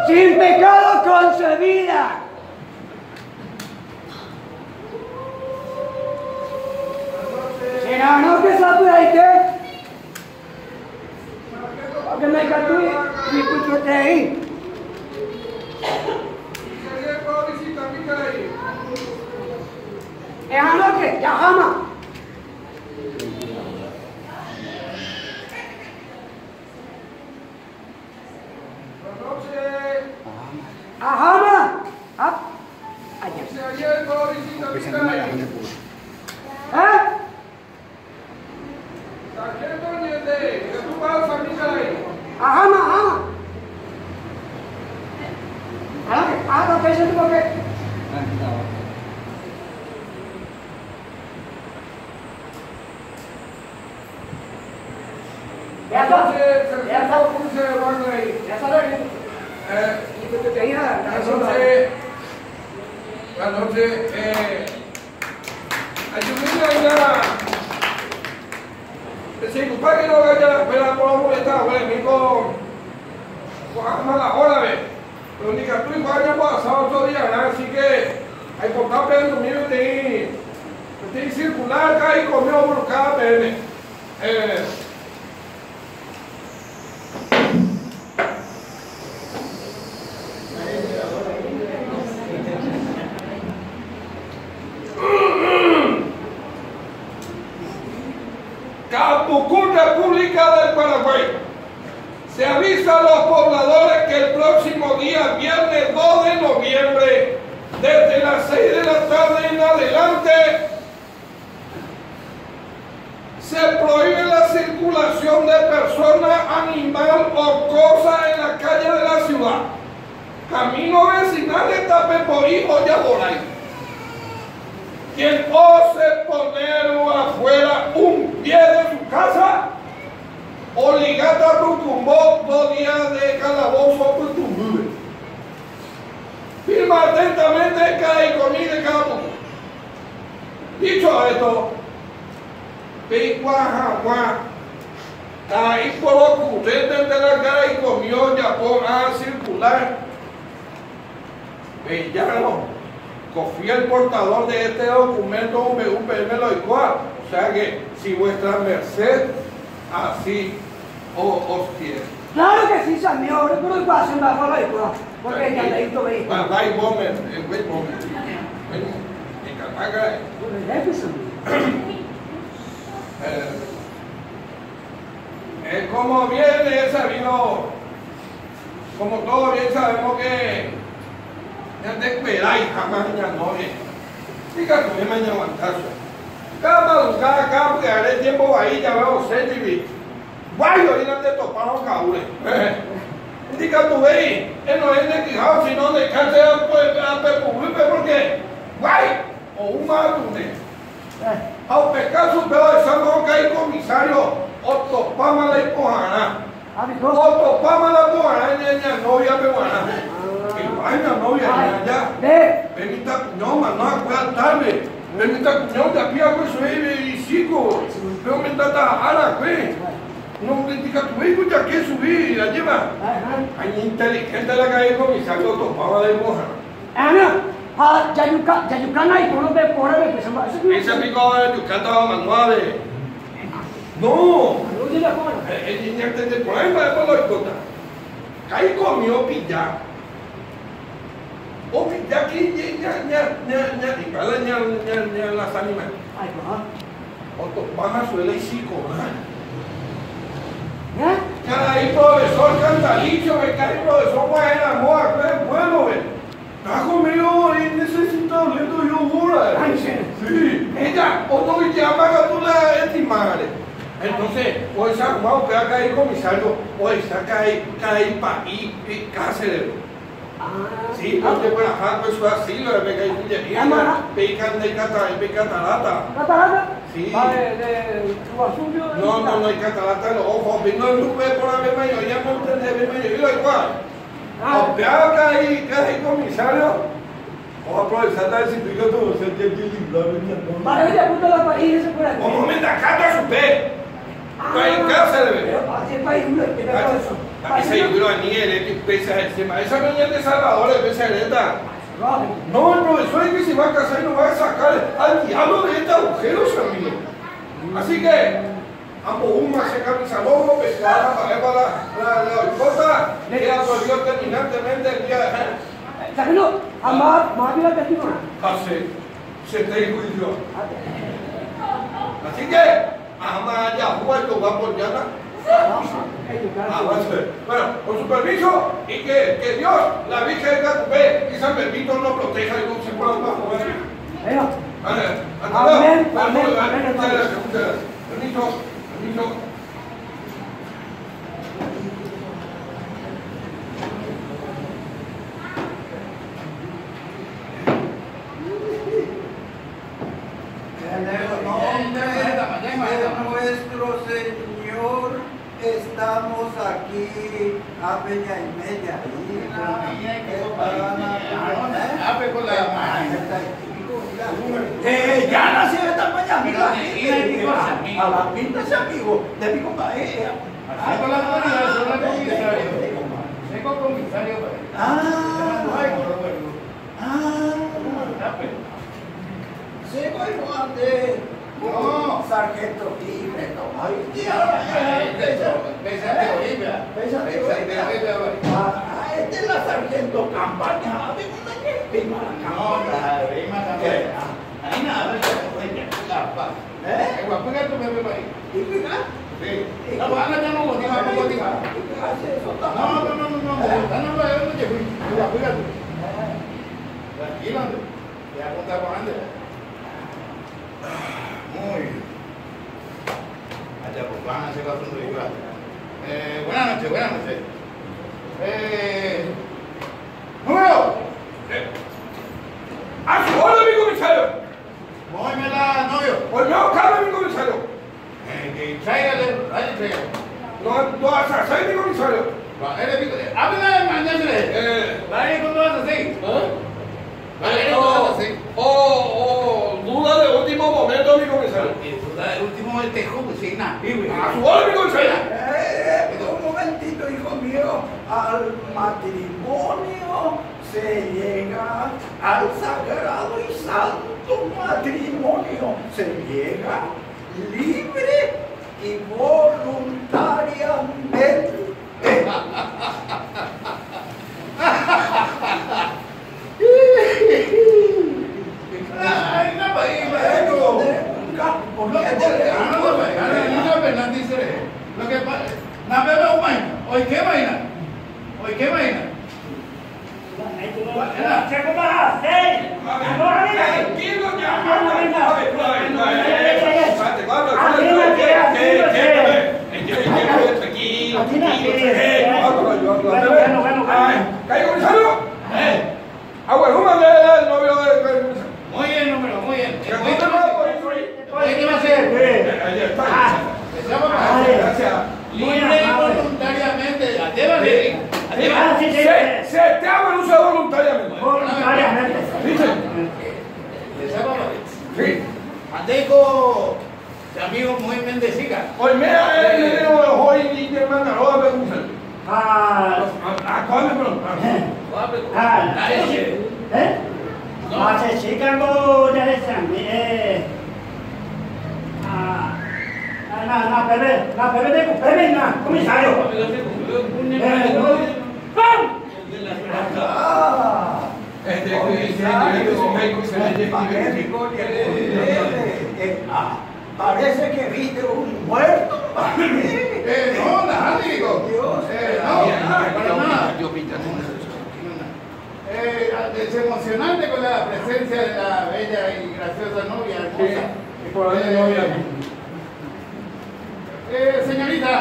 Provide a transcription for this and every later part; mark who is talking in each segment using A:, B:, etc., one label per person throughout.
A: Sin pecado concebida. ¿Será no que sabe ahí que? Porque me catui y pucho te ahí. Es algo que ya jamás. Ahama, up, aja. Ahama, ahama. Ahora que itu pakai.
B: Si tu padre no vaya a la escuela por la boleta, bueno, mi hijo, pues mala hora, ¿ves? Pero ni que tú y vaya pasado otro día, así que hay por estar viendo mío de circular acá y comió por cada pene. Capucún, República del Paraguay. Se avisa a los pobladores que el próximo día, viernes 2 de noviembre, desde las 6 de la tarde en adelante, se prohíbe la circulación de personas, animal o cosa en la calle de la ciudad. Camino vecinal de Tapeporí o Yaboray. Quien ose poner afuera un pie de su casa, Oligata Rucumbó, 2 días de calabozo por tu nube. Firma atentamente Caiconí de Cabo. Dicho esto, Picuajagua, ahí por lo ocurrente de la Caicomió ya por a circular. Bellano, confía el portador de este documento UPM lo igual. O sea que si vuestra merced así os quiere.
A: Claro que sí, señor. Pero el paso me va a igual. Porque ya le hizo ver.
B: Vai bomber, wait moment. En Cartaga. Como bien sabido, como todos bien sabemos que ya te esperáis jamás ya no es. Diga que me mañana aguantazo. Cada madrugada, cada porque haré tiempo ahí, ya veo Célibi. Guayo, y no te toparon cables. Diga tú veis, él no es de Quijao, sino de cárcel a Pepulipe, porque guay, o un madrune. Al pescar su pedo de San que hay comisario, Otopama la Ipojaná. Otopama la Ipojaná, niña novia peruana. Que vaina novia, ya. Permita, no, no, acuérdate tarde. Permita, no, te pía con su y chico. Pero me trata a la güey. No, diga tu hijo ya que subir y la lleva. Hay inteligente la calle comisario Otopama de Ipojaná.
A: Jayucana y por lo de por el que
B: ese amigo de Yucatán estaba manual. No, el problema es por lo que ahí comió pilla. O pilla que y para las animales. Otopama suele y chico. Cada profesor cantalicho, cada profesor pues era moda, pues bueno, está conmigo y necesito hablar yo ahora. Sí. Ella, o no me llama a tú la estimada. Entonces, o esa vamos a caer el comisario, o esa caer país y Cáceres. Sí, porque por acá pues fue así, lo de pegar y pillería. Pecan de catarata. ¿Catarata? Sí. No hay catarata en los ojos. Vino el lupe por la mayoría, ya me entendí, mayoría lo igual. Opea cae comisario. O aprovechar de decir que todo se tiene que librar.
A: Vale, ya puta la país, eso por
B: aquí. ¿Cómo me da cata su pe? Para en casa de ver.
A: Así es país, no hay que
B: Ese libro a nivel que pesa encima. Esa niña de Salvador es pesa hereda. No, el profesor es que se va a casar y no va a sacar al diablo de este agujero, amigo. Así que, ambos una se camisa lobo, pescada para la cosa, que absorbió terminantemente el día de
A: Sabino, más bien te digo.
B: hace 70 juicios. Así que, ama ya, juego va por llana. Bueno, con su permiso y que Dios, la Virgen de Catupe y San Benito nos proteja y no se puedan más mover.
A: Amén, amén.
B: Muchas gracias. Permiso.
C: En el nombre de nuestro Señor, estamos aquí a Peña y Media. Ya nació esta mañana. A la pinta ese amigo de mi compadre. Sigo igual de sargento libre, no hay esta es la sargento campaña.
D: Buenas noches. ¡Número!
B: ¡A su orden, mi comisario!
D: Mójmela, novio.
B: ¡Pues no, calma, mi comisario!
D: Tráigale.
B: No vas a hacer, mi comisario.
D: Háblale de mañana. Vale, ¿cómo vas a hacer? Vale, ¿cómo vas a hacer?
B: Duda de último momento, mi comisario.
D: El último el tejo, pues sí, nada.
B: ¡A su orden, mi comisario!
C: Un momentito, hijo mío, al matrimonio se llega, al sagrado y santo matrimonio se llega libre y voluntariamente.
D: Ay, no, lo que pasa, no me veo vaina. ¿Hoy qué vaina?
A: ¿Qué vas a hacer?
B: Tranquilo,
D: Muy bien, número, muy bien.
B: ¿Qué
D: va a hacer? Libre y voluntariamente.
B: Se te abre un segundo voluntariamente. Sí.
D: Mandeco, amigo muy bendecido.
B: Hoy me ha venido hoy y mi hermana lo va a preguntar. ¿Cuál me pregunta?
C: Parece que viste un muerto.
D: No, nada, digo.
C: Dios.
D: Para nada. Es emocionante con la presencia de la bella y graciosa novia hermosa.
B: Y por ahí novia.
D: Señorita,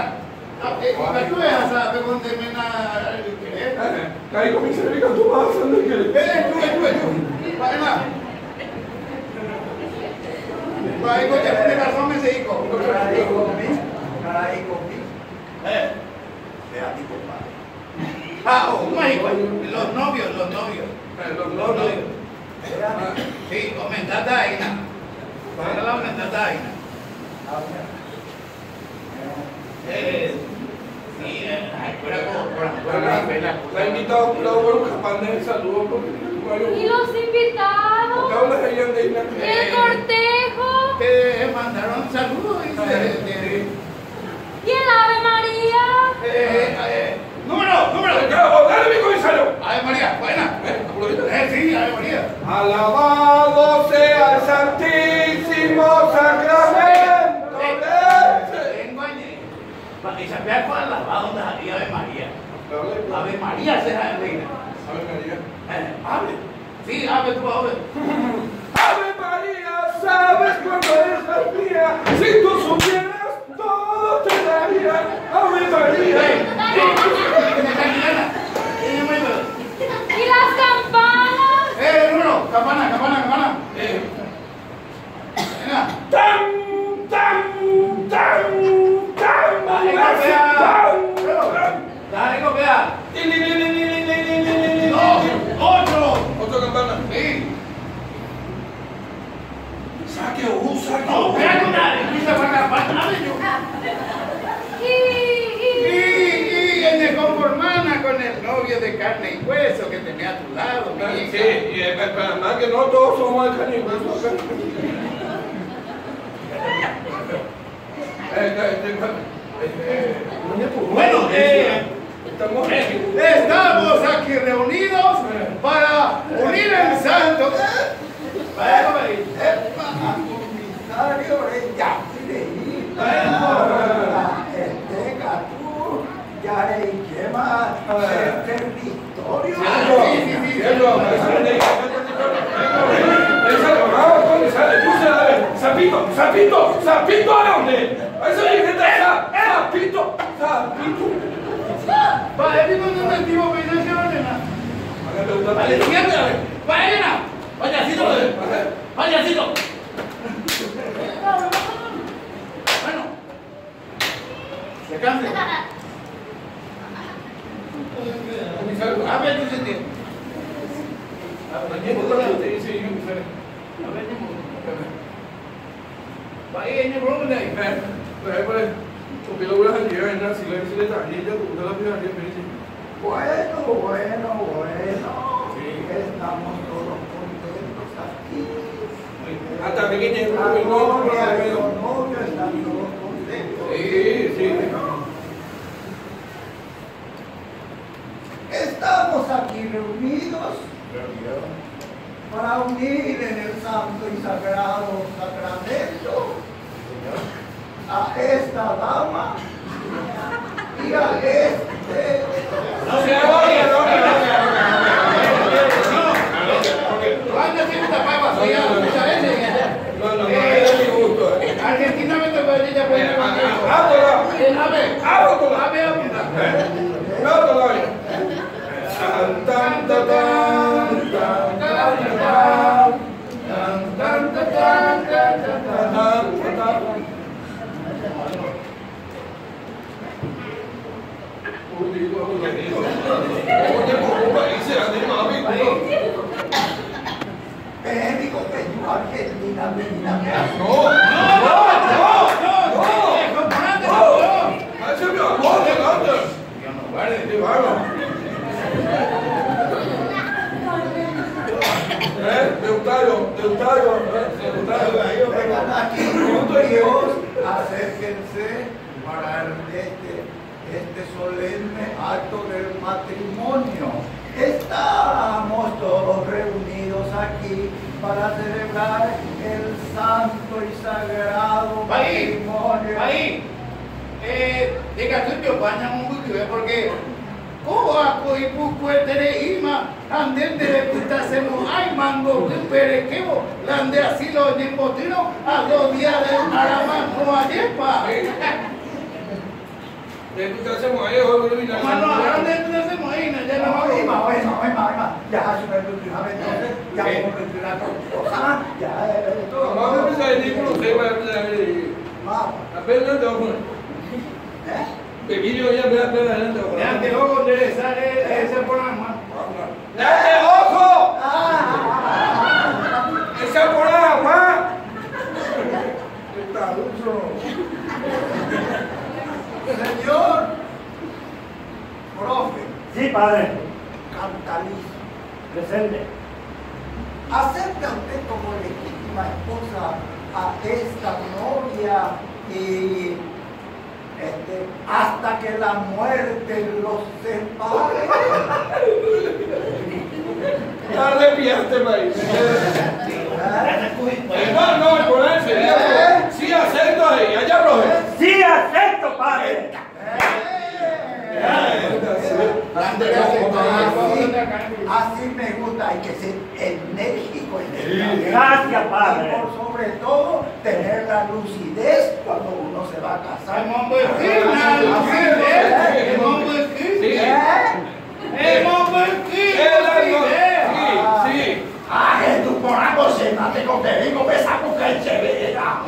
D: ¿tú dejas a preguntarme nada?
B: Ahí comienza a tú vas a hacer
D: Tú. Ahí con el razón ese hijo.
C: Caray conmigo. Ve a ti, compadre.
D: Los novios. Sí, aumentate ahí, ¿no? La aumentate ahí, ¿no? Sí, fuera
B: La invitado por un capán de saludo porque
E: ¿Y los invitados? ¿El cortejo?
D: Te mandaron saludos, dice.
E: ¿Y el Ave María?
D: Número.
B: ¡Dale mi comisario!
D: Ave María, buena. Sí, Ave María.
B: Alabado sea el Santísimo Sacramento.
D: Y sabía cuál alabado donde salía Ave María. Ave María se da en reina.
B: Ave María.
D: Ave. Sí, ave tú, ave.
B: Ave María, sabes cuando eres mía. Si tú supieras, todo te daría. Ave María.
E: ¿Y las campanas?
D: Número, campana. Venga.
B: ¡Tam!
D: Dale, copia. Otro.
B: Otra campana.
D: Sí.
B: Saque.
D: No, espera, empieza para campana.
E: Y
D: En el conformana con el novio de carne y hueso que tenía a tu lado, mi hija.
B: Sí, y además que no todos somos de carne y hueso acá.
D: Bueno,
B: estamos
D: estamos aquí reunidos para unir el santo.
B: ¡Sapito a dónde! ¡Eso es que está! ¡Sapito!
D: Vale, digo un momentito, vale, siéntate, vaya, payasito. Bueno, se canse. A ver, tú sentir. Vaya, en el problema de ahí.
B: Porque lo voy a llevar en la silencio de tarjeta, tú te la pidas bien,
C: Bueno. Estamos todos contentos aquí.
B: hasta pequeña
C: La novia y los novios están todos contentos.
B: Sí.
C: Estamos aquí reunidos para unir en el santo y sagrado sacramento a esta dama y a este.
B: No se oye, no.
D: ¿Cuándo se gusta papas? Muchas veces.
B: No, es mi gusto.
D: Argentina me tocó decir ya puede
C: Argentina, vengan aquí, Dios, acérquense para este solemne acto del matrimonio. Estamos todos reunidos aquí para celebrar el santo y sagrado matrimonio.
D: Ahí, diga tú que bañan un poquito, porque Coaco y Puco Tereima, anden de reputación, ay mango, perequebo, lande así los nipotinos, a 2 días de Aramanco a Yepa. Mano, ahora de reputación, ahí, ya no vamos.
C: Ya hace una entonces, ya como que la cosa,
D: Ya te luego enderezar ese programa.
B: ¡Dale, ojo! ¡Ese programa!
C: Señor, profe,
F: Sí, padre.
C: Cantaliz,
F: Presente.
C: ¿acepta usted como legítima esposa a esta novia y hasta que la muerte los separe?
B: Arrepiante, maíz. No, con él sería. Sí, acepto ahí, allá Roger.
F: Sí, acepto, padre.
C: Así me gusta, hay que ser enérgico en el
F: Gracias, padre.
C: y por sobre todo tener la lucidez cuando uno se va a casar.
B: Sí.
C: ¡Ay, tu coraje se mate con que digo, esa mujer se verá!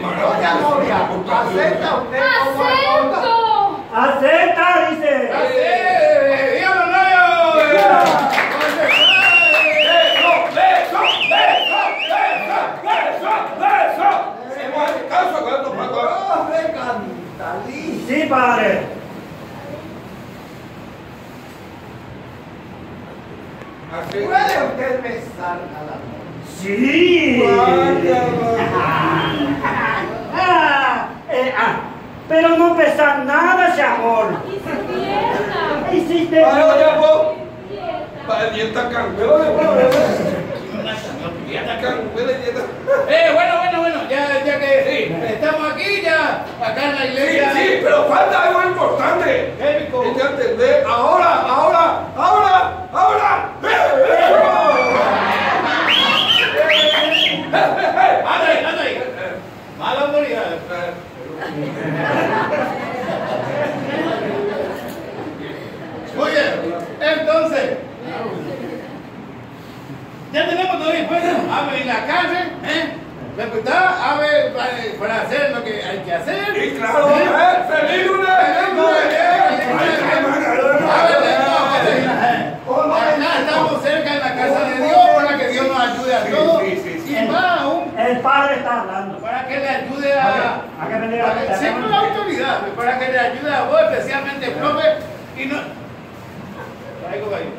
C: Doña novia, ¿acepta usted como esposa?
E: ¡Acepto!
F: Acepta, dice.
C: ¡Ave Cantaliz!
F: Sí, padre.
C: ¿Puede usted besar a la novia?
F: Sí. Pero no pesa nada ese amor.
E: ¡Y su pierna!
F: Hiciste.
B: Para dieta canguelo de
D: Bueno, ya que estamos aquí, ya acá en la iglesia.
B: Sí, pero falta algo importante. Hay que entender. Ahora.
D: Anda ahí. Mala autoridad. Muy bien, entonces, ya tenemos todo dispuesto. A ver, en la calle, a ver, para hacer lo que hay que hacer.
B: Y claro, feliz luna.
D: Acá estamos cerca de la casa de Dios para que Dios nos ayude a todos. Y más aún,
F: El padre está hablando.
D: para que le ayude a...
F: ¿A qué venir a
D: Siempre la autoridad, para que le ayude a vos, especialmente profe, y no... Traigo ahí.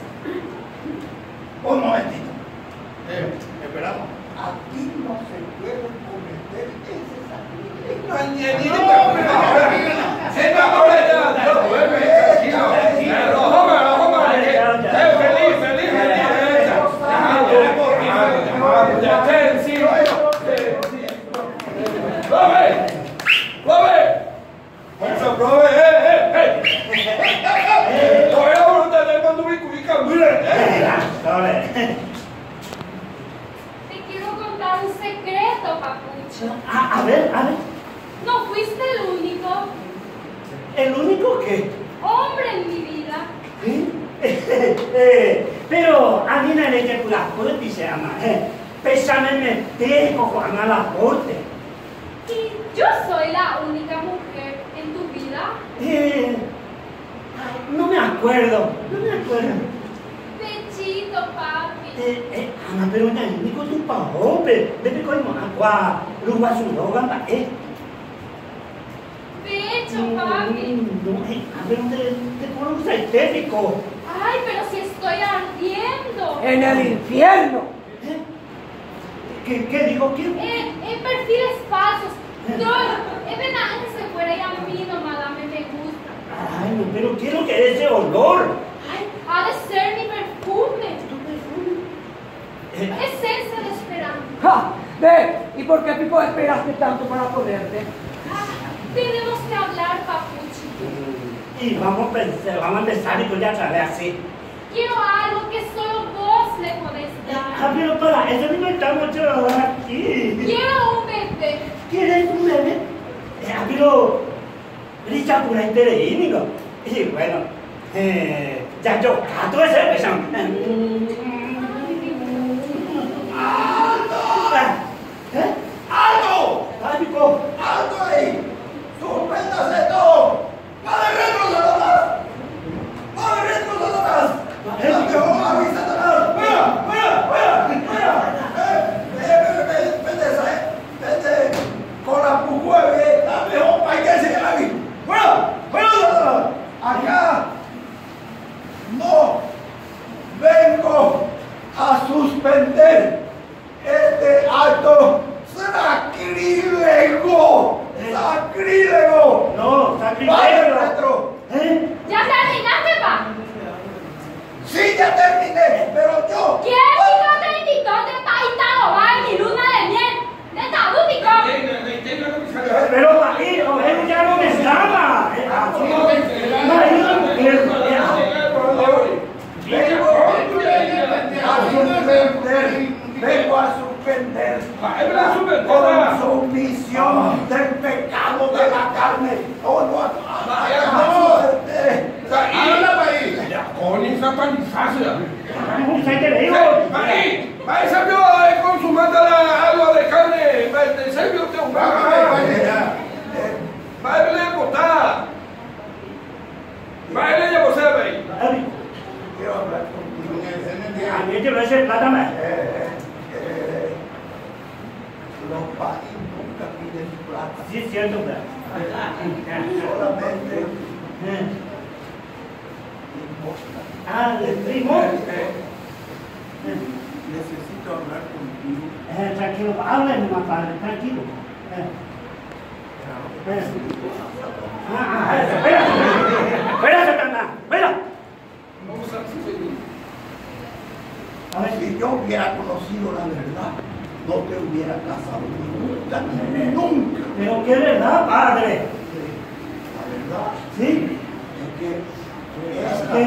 C: Un momentito.
D: Esperamos.
C: Aquí no se puede cometer ese sacrilegio.
E: Te quiero contar un secreto, papucho.
F: A ver.
E: No fuiste el único
F: ¿El único que?
E: hombre en mi vida.
F: Pero a mí nadie que la corte se llama. Pésame meter Juan a la corte.
E: Y yo soy la única mujer en tu vida.
F: No me acuerdo.
E: Pechito, papi.
F: Ana, pero na ini ko tu pahope. Bebe ko mo aqua luwa sulogan ba
E: Pecho, papi.
F: No, a ver, te pongo un sintético.
E: Ay, pero si estoy ardiendo.
A: En el infierno.
F: ¿Qué digo? ¿Quién?
E: En perfiles falsos. Droga. Es verdad que se fuera y a mí no, madame, me gusta.
F: Ay, no, pero quiero que ese olor.
E: Ay, ha de ser mi perfume.
F: ¿Tu perfume?
E: Esencia de esperanza.
A: ¡Ja! Ve, ¿y por qué Pipo esperaste tanto para ponerte?
E: Tenemos que hablar, papuchi.
F: Y vamos a empezar y ya otra vez así.
E: Quiero algo que solo vos le podés dar.
F: Pero para eso no estamos yo aquí.
E: Quiero un bebé.
F: ¿Quieres un bebé? Pero Richa pura interino. Y bueno, ya yo cato ese besón.
C: ¡Alto!
F: ¡Alto!
C: ¡Alto ahí! ¡Suspéndase todo! ¡Padre retro, Satanás! ¡Padre retro, Satanás! ¡Jehová, mi Satanás! ¡Fuera! Vete con la pujueve, dame un país que se llama a mí. ¡Fuera, Satanás! Acá
F: quiero decir plata más.
C: Los países nunca piden plata.
F: Sí, es cierto, ¿verdad?
C: Solamente
F: Eh.
C: limosna.
F: Ah, el primo.
C: Necesito hablar contigo.
F: Tranquilo, háblame más padre, tranquilo. Espera, Satanás, espera.
B: Vamos a seguir.
F: A ver,
C: Si yo hubiera conocido la verdad, no te hubiera casado nunca, nunca.
F: pero qué verdad, padre.
C: La verdad
F: Sí.
C: es que esta
F: ¿Qué?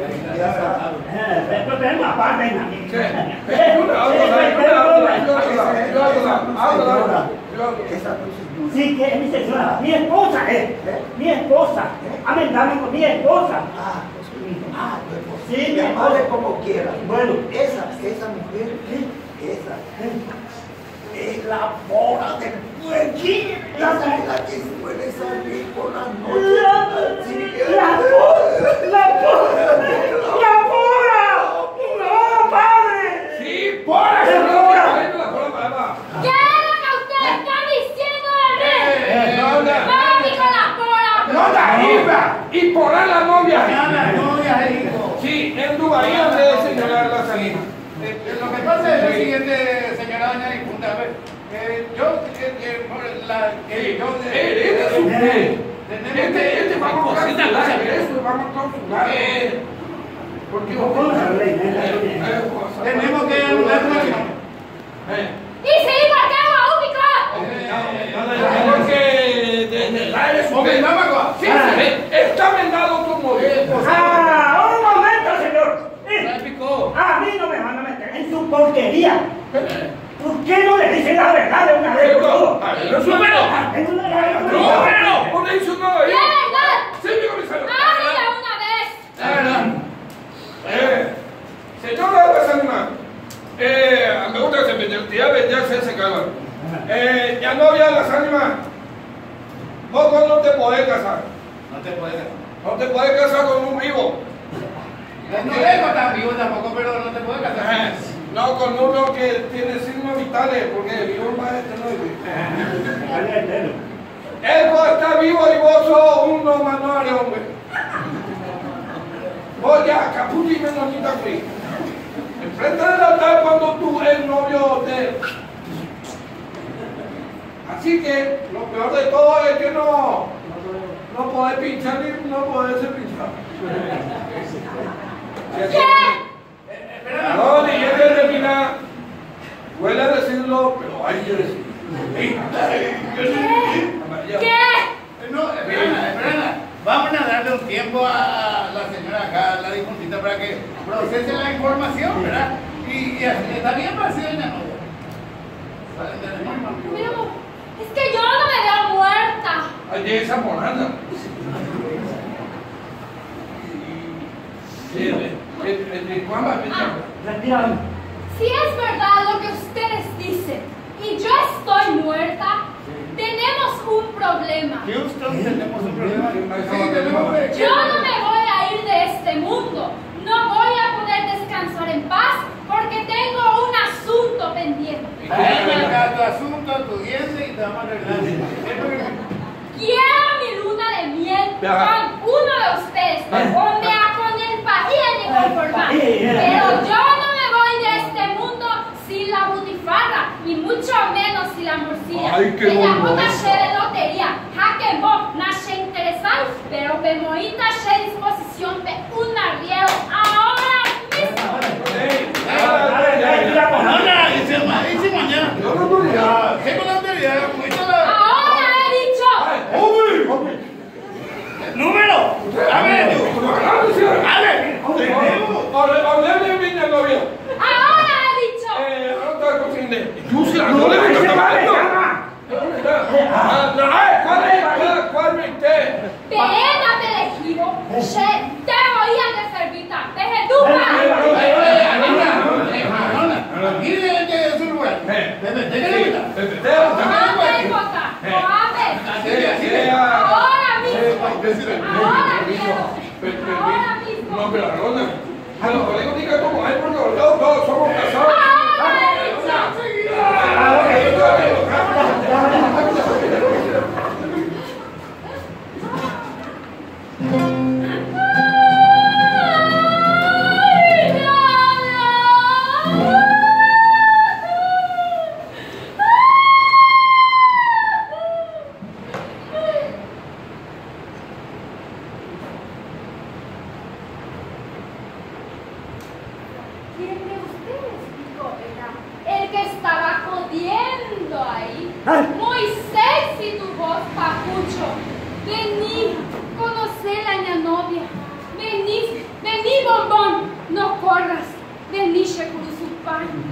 C: riqueza,
F: Pero aparte,
C: esa tu señora,
F: sí, que es mi señora, mi esposa es. Mi esposa. Amén, con mi esposa.
C: pues,
F: Sí, mi
C: llamarle
F: esposa.
C: como quiera.
F: Bueno.
C: Esa mujer, esa es la boda del pueblo. Esa es la que suele salir por las noches.
F: La pura. No, padre.
B: Sí, por eso.
E: ¿Qué es lo que usted está diciendo de mí? ¡Mami con la cola!
B: No la iba. Y por ahí la novia.
D: La novia es hijo.
B: Sí, en Dubái de señalar la salida.
D: Lo que pasa es lo siguiente, señora doña difunta. A ver, yo, por la que yo
B: Este vamos a clausurar eso, vamos a clausurar. Porque
D: tenemos que anular una acción.
E: ¡Y sí, por qué
B: porque está vendado tu modelo.
F: Un momento, señor. A mí no me van a meter en su porquería. ¿Por qué no le dicen la verdad de una vez por todas?
B: ¡Número!
E: ¡Qué verdad!
B: Sí, mi comisario.
E: ¡Háblale una vez!
B: Señora de Sanima, me gusta que se me ya se calma. Ya novia de las ánimas, vos no te podés casar.
D: No te puedes.
B: No te podés casar con un vivo.
D: No dejo tan vivo tampoco, pero no te puedes casar.
B: No, con uno que tiene signos vitales, porque vivo más no es. Él está vivo y vos sos un no manual, hombre. Vos ya, capuchi y menonita fui. Enfrente del altar cuando tú eres novio de él. Así que lo peor de todo es que no podés pinchar ni no podés ser pinchado.
E: ¿Qué?
B: No, ni es de terminar. Huele a decirlo, pero hay que decirlo.
E: ¿Qué?
D: No, espera. Vamos a darle un tiempo a la señora acá, la difuntita, para que procese la información, ¿verdad? Y está bien para si doña novia.
E: Mira, es que yo no me veo muerta.
B: Ay, esa morada.
E: Si es verdad lo que ustedes dicen y yo estoy muerta, tenemos un problema.
D: Houston, tenemos un problema.
B: Sí,
E: Yo no me voy a ir de este mundo. No voy a poder descansar en paz porque tengo un asunto pendiente.
D: Ven acá tu asunto, tu diente y te vamos a arreglar.
E: Quiero mi luna de miel con uno de ustedes, o me con el país de conformar. Pero yo no me voy de este mundo sin la butifarra y mucho menos sin la morcilla.
B: Ay, qué
E: que la
B: bonito.
E: puta de lotería, jaque vos, nace interesante, pero me moita a disposición de un arriero ahora mismo.
D: Dice mañana. ¿Qué con la teoría?
E: Ahora he dicho.
D: ¡Número! ¡A ver!
B: Hablé de mi novia.
E: Ahora he dicho. Pena de elegido, te voy a servir deje tu
D: Aquí de su lugar.
E: Ahora mismo.
B: No, pero Arona, A los colegas diga tu mujer porque los dos somos casados.
E: ¿Quién de ustedes dijo era el que estaba jodiendo ahí? Muy sexy tu voz, papucho. Vení, conoce la ña novia. Vení, bombón, no corras. Vení, Shekurusupan.